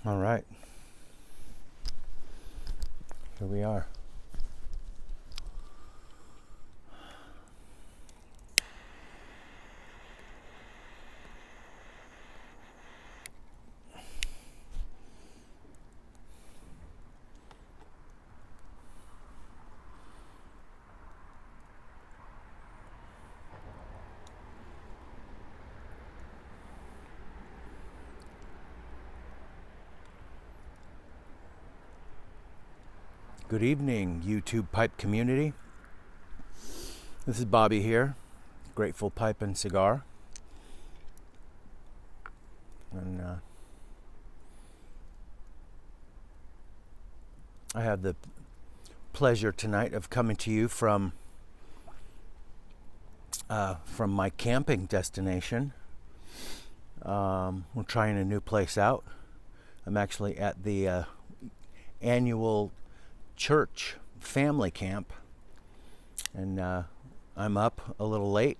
All right, here we are. Good evening, YouTube Pipe community. This is Bobby here, Grateful Pipe and Cigar. And I have the pleasure tonight of coming to you from my camping destination. We're trying a new place out. I'm actually at the annual church family camp, and I'm up a little late.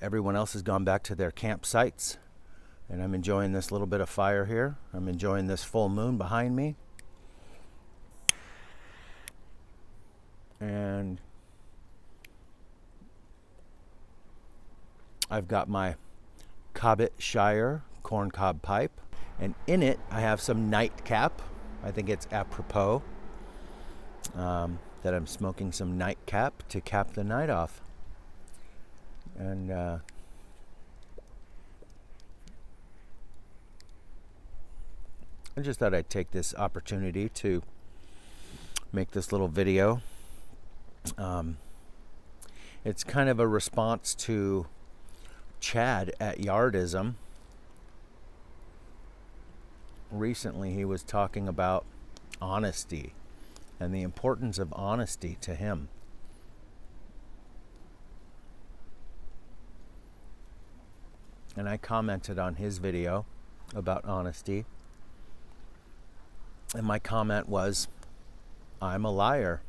Everyone else has gone back to their campsites, and I'm enjoying this little bit of fire here. I'm enjoying this full moon behind me, and I've got my Cobbett Shire corncob pipe, and in it I have some nightcap. I think it's apropos that I'm smoking some nightcap to cap the night off. And I just thought I'd take this opportunity to make this little video. It's kind of a response to Chad at Yardism. Recently he was talking about honesty and the importance of honesty to him. And I commented on his video about honesty. And my comment was, I'm a liar.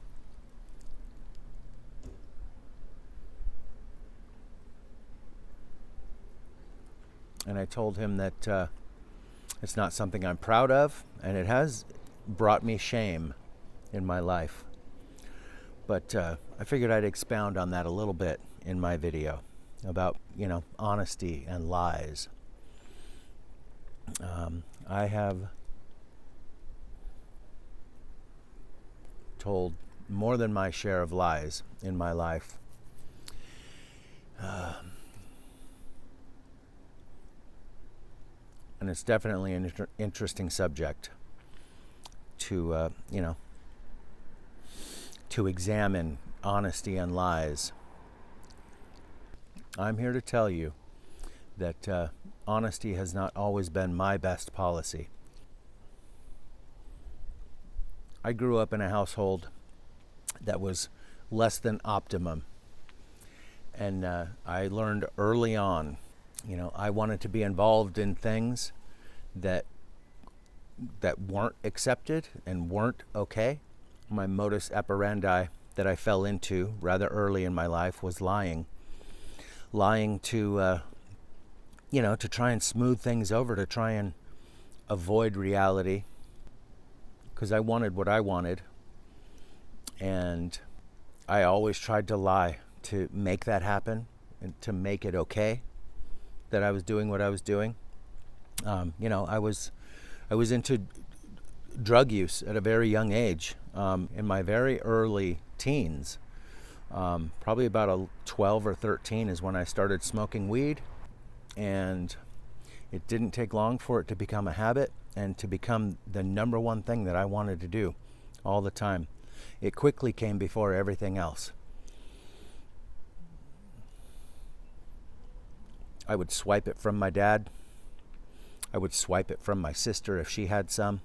And I told him that it's not something I'm proud of, and it has brought me shame in my life. But I figured I'd expound on that a little bit in my video about, honesty and lies. I have told more than my share of lies in my life. And it's definitely an interesting subject to, to examine honesty and lies. I'm here to tell you that honesty has not always been my best policy. I grew up in a household that was less than optimum. And I learned early on, I wanted to be involved in things that weren't accepted and weren't okay. My modus operandi that I fell into rather early in my life was lying to to try and smooth things over, to try and avoid reality, because I wanted what I wanted, and I always tried to lie to make that happen and to make it okay that I was doing what I was doing. I was into drug use at a very young age. In my very early teens, probably about 12 or 13 is when I started smoking weed, and it didn't take long for it to become a habit and to become the number one thing that I wanted to do all the time. It quickly came before everything else. I would swipe it from my dad. I would swipe it from my sister if she had some.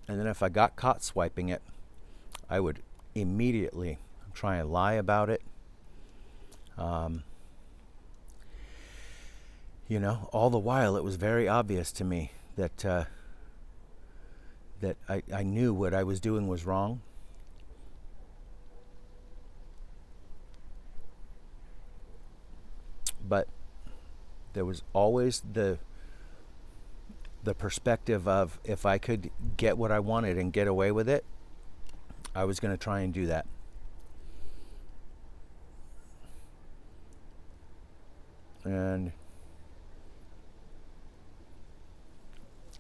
And then if I got caught swiping it, I would immediately try and lie about it. All the while it was very obvious to me that I knew what I was doing was wrong. But There was always the perspective of, if I could get what I wanted and get away with it, I was going to try and do that. And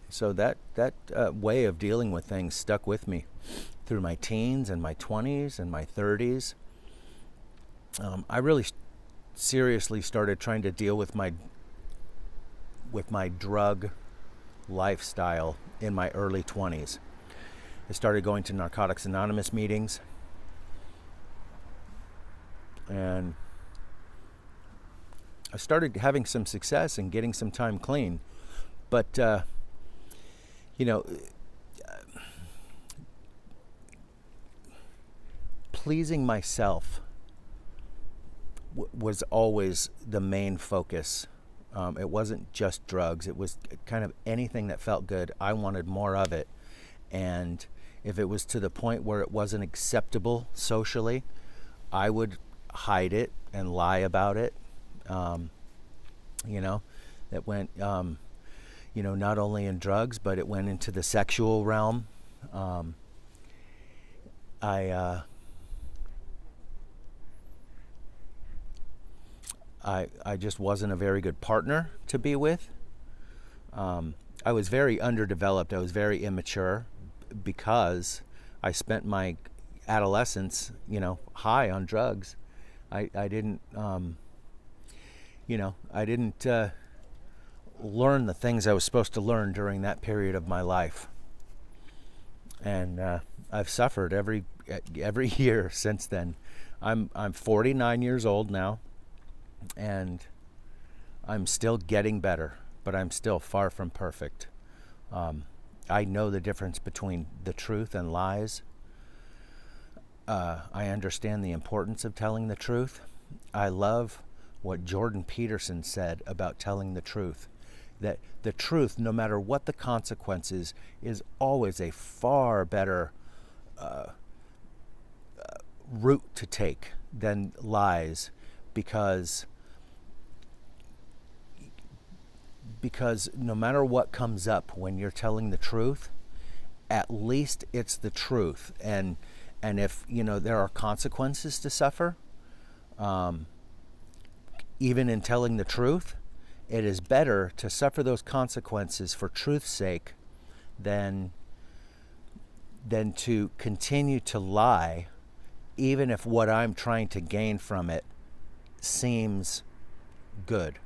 so that way of dealing with things stuck with me through my teens and my 20s and my 30s. I really seriously started trying to deal with my drug lifestyle in my early 20s. I started going to Narcotics Anonymous meetings, and I started having some success and getting some time clean. But, pleasing myself was always the main focus. It wasn't just drugs. It was kind of anything that felt good. I wanted more of it. And if it was to the point where it wasn't acceptable socially, I would hide it and lie about it. That went, not only in drugs, but it went into the sexual realm. I just wasn't a very good partner to be with. I was very underdeveloped. I was very immature because I spent my adolescence, high on drugs. I didn't learn the things I was supposed to learn during that period of my life. And I've suffered every year since then. I'm 49 years old now, and I'm still getting better, but I'm still far from perfect. I know the difference between the truth and lies. I understand the importance of telling the truth. I love what Jordan Peterson said about telling the truth, that the truth, no matter what the consequences, is always a far better route to take than lies, because no matter what comes up when you're telling the truth, at least it's the truth. And if there are consequences to suffer, even in telling the truth, it is better to suffer those consequences for truth's sake than to continue to lie, even if what I'm trying to gain from it seems good.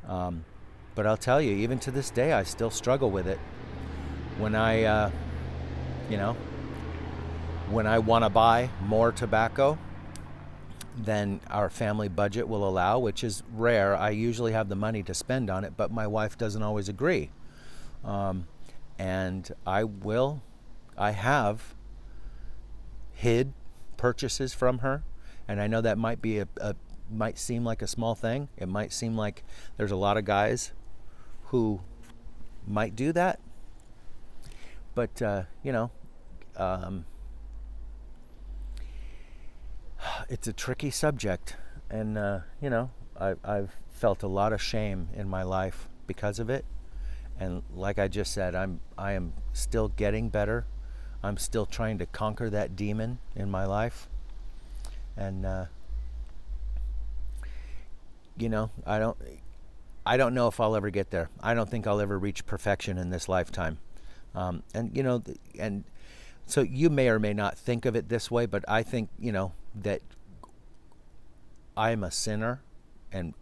But I'll tell you, even to this day, I still struggle with it. When I want to buy more tobacco than our family budget will allow, which is rare. I usually have the money to spend on it, but my wife doesn't always agree. And I have hid purchases from her, and I know that might be might seem like a small thing. It might seem like there's a lot of guys who might do that, but it's a tricky subject, and I've felt a lot of shame in my life because of it. And like I just said, I am still getting better. I'm still trying to conquer that demon in my life, and I don't know if I'll ever get there. I don't think I'll ever reach perfection in this lifetime. And so you may or may not think of it this way, but I think that I'm a sinner, and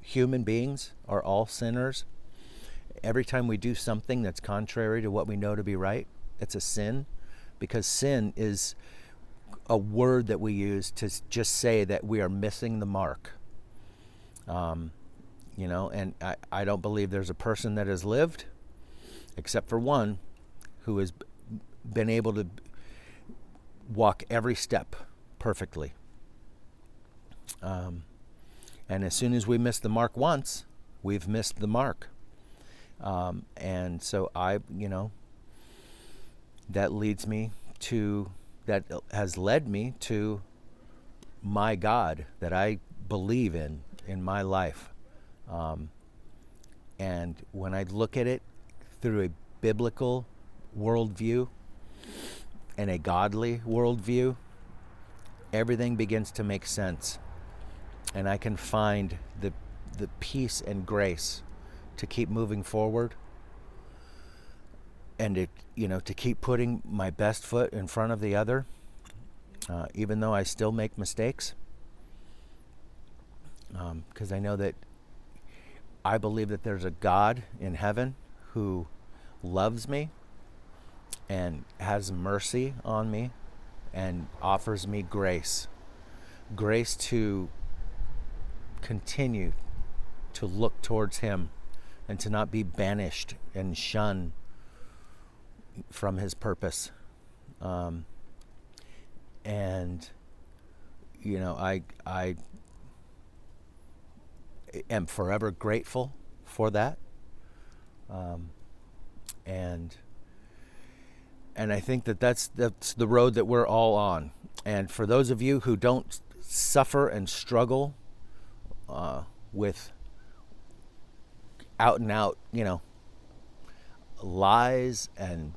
human beings are all sinners. Every time we do something that's contrary to what we know to be right, it's a sin, because sin is a word that we use to just say that we are missing the mark. And I don't believe there's a person that has lived, except for one, who has been able to walk every step perfectly. And as soon as we miss the mark once, we've missed the mark. And so that has led me to my God that I believe in my life. And when I look at it through a biblical worldview and a godly worldview, everything begins to make sense. And I can find the peace and grace to keep moving forward, and to keep putting my best foot in front of the other, even though I still make mistakes, because I believe that there's a God in heaven who loves me and has mercy on me and offers me grace to continue to look towards him and to not be banished and shunned from his purpose. I am forever grateful for that. And I think that's the road that we're all on. And for those of you who don't suffer and struggle with out and out, lies and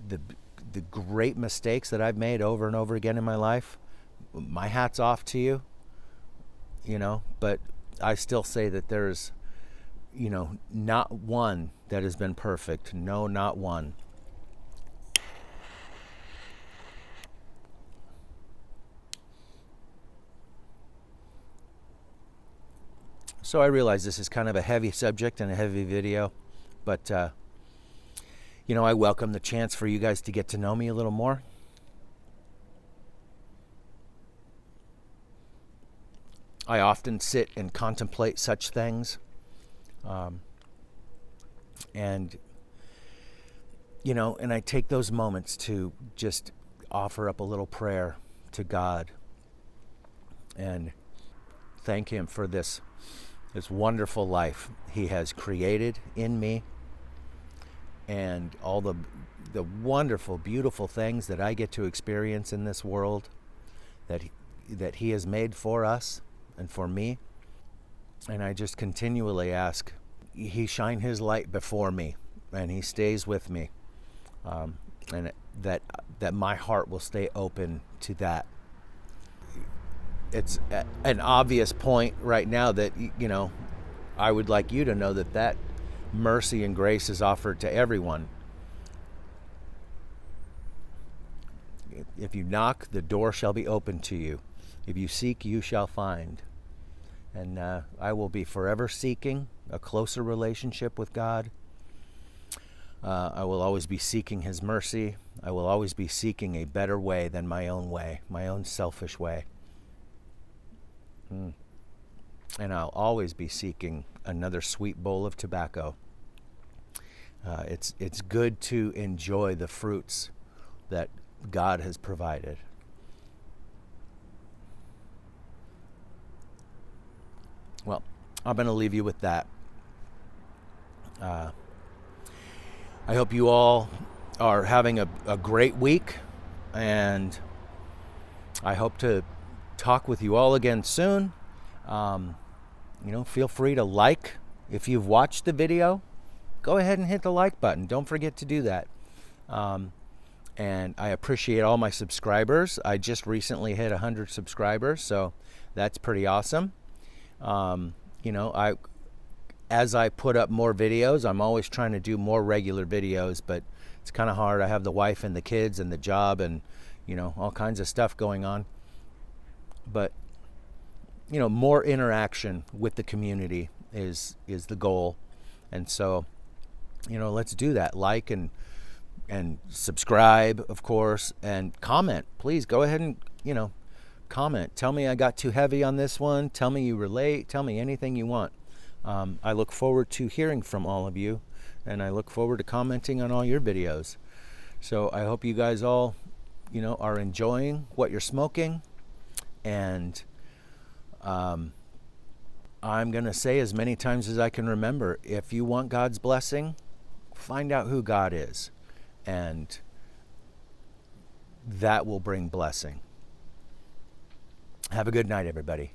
the great mistakes that I've made over and over again in my life, my hat's off to you. But I still say that there's, not one that has been perfect. No, not one. So I realize this is kind of a heavy subject and a heavy video, but, I welcome the chance for you guys to get to know me a little more. I often sit and contemplate such things. And I take those moments to just offer up a little prayer to God and thank him for this wonderful life he has created in me, and all the wonderful, beautiful things that I get to experience in this world that he has made for us and for me. And I just continually ask he shine his light before me and he stays with me, and that my heart will stay open to that. It's an obvious point right now that I would like you to know that mercy and grace is offered to everyone. If you knock, the door shall be open to you. If you seek, you shall find. And I will be forever seeking a closer relationship with God. I will always be seeking his mercy. I will always be seeking a better way than my own selfish way. And I'll always be seeking another sweet bowl of tobacco. It's good to enjoy the fruits that God has provided. Well, I'm going to leave you with that. I hope you all are having a great week, and I hope to talk with you all again soon. Feel free to like. If you've watched the video, go ahead and hit the like button. Don't forget to do that. And I appreciate all my subscribers. I just recently hit 100 subscribers, so that's pretty awesome. As I put up more videos, I'm always trying to do more regular videos, but it's kind of hard. I have the wife and the kids and the job and, all kinds of stuff going on. But, more interaction with the community is the goal. And so, let's do that. Like and subscribe, of course, and comment. Please go ahead and, comment. Tell me I got too heavy on this one. Tell me you relate. Tell me anything you want. I look forward to hearing from all of you, and I look forward to commenting on all your videos. So I hope you guys all, are enjoying what you're smoking. And I'm going to say as many times as I can remember, if you want God's blessing, find out who God is, and that will bring blessing. Have a good night, everybody.